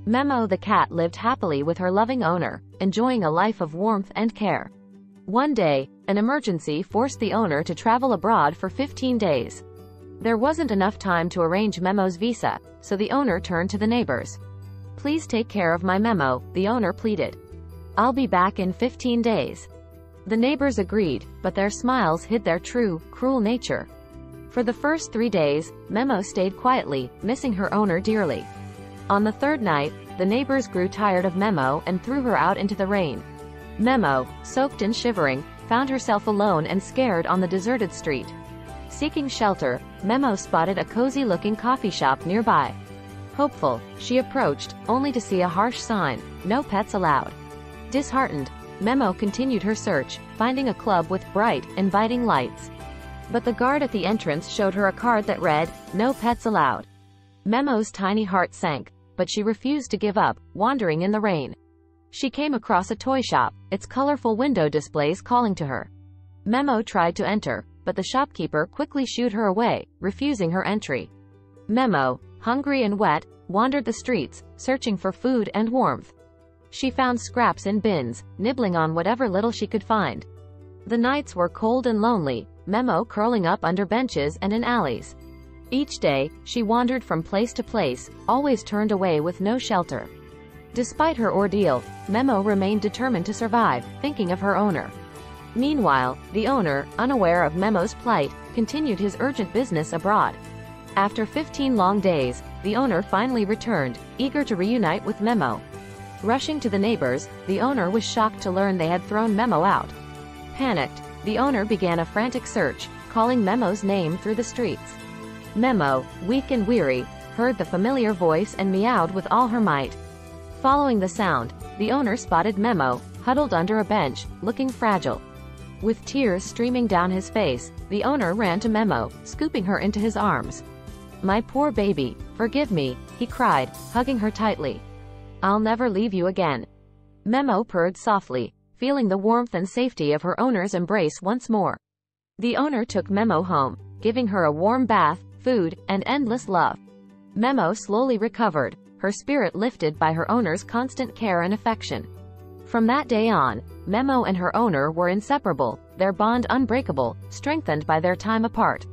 Memo the cat lived happily with her loving owner, enjoying a life of warmth and care. One day, an emergency forced the owner to travel abroad for 15 days. There wasn't enough time to arrange Memo's visa, so the owner turned to the neighbors. "Please take care of my Memo," the owner pleaded. "I'll be back in 15 days. The neighbors agreed, but their smiles hid their true, cruel nature. For the first 3 days, Memo stayed quietly, missing her owner dearly. On the third night, the neighbors grew tired of Memo and threw her out into the rain. Memo, soaked and shivering, found herself alone and scared on the deserted street. Seeking shelter, Memo spotted a cozy-looking coffee shop nearby. Hopeful, she approached, only to see a harsh sign, "No pets allowed." Disheartened, Memo continued her search, finding a club with bright, inviting lights. But the guard at the entrance showed her a card that read, "No pets allowed." Memo's tiny heart sank, but she refused to give up, wandering in the rain. She came across a toy shop, its colorful window displays calling to her. Memo tried to enter, but the shopkeeper quickly shooed her away, refusing her entry. Memo, hungry and wet, wandered the streets, searching for food and warmth. She found scraps in bins, nibbling on whatever little she could find. The nights were cold and lonely, Memo curling up under benches and in alleys. Each day, she wandered from place to place, always turned away with no shelter. Despite her ordeal, Memo remained determined to survive, thinking of her owner. Meanwhile, the owner, unaware of Memo's plight, continued his urgent business abroad. After 15 long days, the owner finally returned, eager to reunite with Memo. Rushing to the neighbors, the owner was shocked to learn they had thrown Memo out. Panicked, the owner began a frantic search, calling Memo's name through the streets. Memo, weak and weary, heard the familiar voice and meowed with all her might. Following the sound, the owner spotted Memo, huddled under a bench, looking fragile. With tears streaming down his face, the owner ran to Memo, scooping her into his arms. "My poor baby, forgive me," he cried, hugging her tightly. "I'll never leave you again." Memo purred softly, feeling the warmth and safety of her owner's embrace once more. The owner took Memo home, giving her a warm bath, food, and endless love. Memo slowly recovered, her spirit lifted by her owner's constant care and affection. From that day on, Memo and her owner were inseparable, their bond unbreakable, strengthened by their time apart.